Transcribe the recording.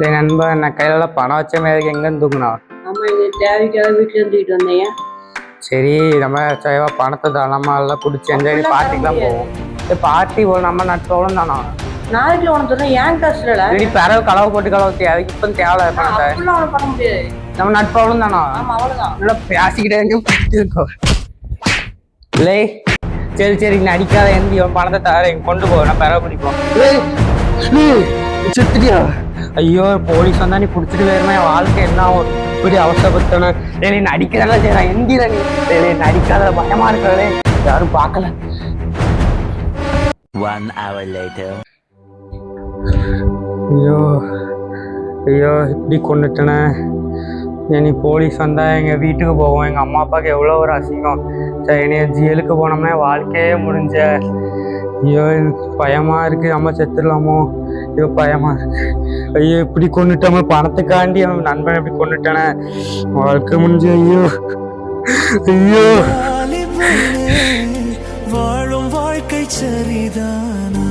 டேய் நண்பா, நான் கையில பணம் வச்ச மாதிரி எங்கன்னு தூக்கணும். ஆமா, இது தேவைக்காக வீட்டுல இருந்துட்டு வந்தேன். சரி, நம்ம சேவா பணத்தை தானமா எல்லாம் குடிச்சு என்ஜாய் பார்ட்டிக்கெல்லாம் போவோம். பார்ட்டி நம்ம நட்பவளும் தானா? நாளைக்கு உனக்கு சொன்னா ஏன் காசுல சரி, பிறகு களவு போட்டு களவு தேவை இப்போ தேவை பணத்தை பண்ண முடியாது. நம்ம நட்பவளும் தானா? ஆமா, அவ்வளவுதான். நல்லா பேசிக்கிட்டே இருக்கோம். இல்லை சரி சரி, நீ அடிக்காத எந்தி பணத்தை தர கொண்டு போ, நான் பிறகு பிடிப்போம். செத்துட்டியா? ஐயோ, போலீஸ் வந்தா நீ பிடிச்சிட்டு வேறுமே என் வாழ்க்கை என்ன ஆகும்? இப்படி அவசரப்பட்டன. நீ நடிக்கிறதா செய்யறான், எந்திர நீ நடிக்காத, பயமா இருக்கிறதே, யாரும் பார்க்கல. 1 hour later. ஐயோ ஐயோ, இப்படி கொண்டுட்டன. இனி போலீஸ் வந்தா எங்க வீட்டுக்கு போவோம். எங்க அம்மா அப்பாவுக்கு எவ்வளோ ஒரு அசிங்கம். சரி, இனி ஜெயிலுக்கு போனோம்னா வாழ்க்கையே முடிஞ்ச. ஐயோ, பயமா இருக்கு, அம்மா செத்துடலாமோ? ஐயோ பயமா இருக்கு. ஐயோ, இப்படி கொண்டுட்டோமோ, பணத்துக்காண்டி அவன் நண்பன் இப்படி கொண்டுட்டானே, வாழ்க்கை முடிஞ்சு. ஐயோ ஐயோ, வாழும் வாழ்க்கை சரிதானா?